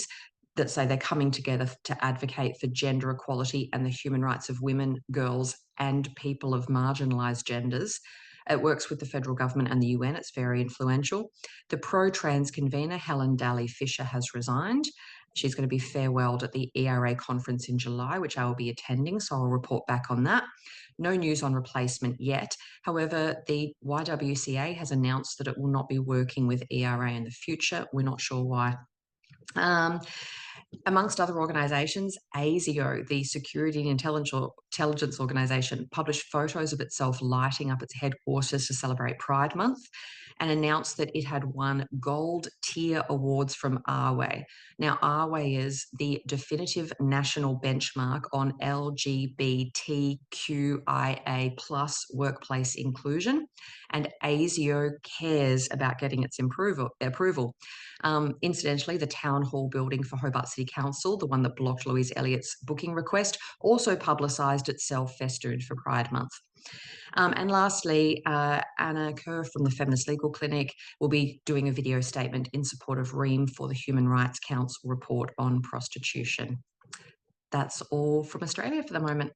that say they're coming together to advocate for gender equality and the human rights of women, girls, and people of marginalised genders. It works with the federal government and the UN. It's very influential. The pro-trans convener, Helen Daly Fisher, has resigned. She's going to be farewelled at the ERA conference in July, which I will be attending, so I'll report back on that. No news on replacement yet. However, the YWCA has announced that it will not be working with ERA in the future. We're not sure why. Amongst other organisations, ASIO, the Security and Intelligence Organisation, published photos of itself lighting up its headquarters to celebrate Pride Month and announced that it had won gold tier awards from ARWAY. Now, ARWAY is the definitive national benchmark on LGBTQIA+ workplace inclusion, and ASIO cares about getting its approval. Incidentally, the Town Hall building for Hobart City Council, the one that blocked Louise Elliott's booking request, also publicised itself festooned for Pride Month. And lastly, Anna Kerr from the Feminist Legal Clinic will be doing a video statement in support of Ream for the Human Rights Council report on prostitution. That's all from Australia for the moment.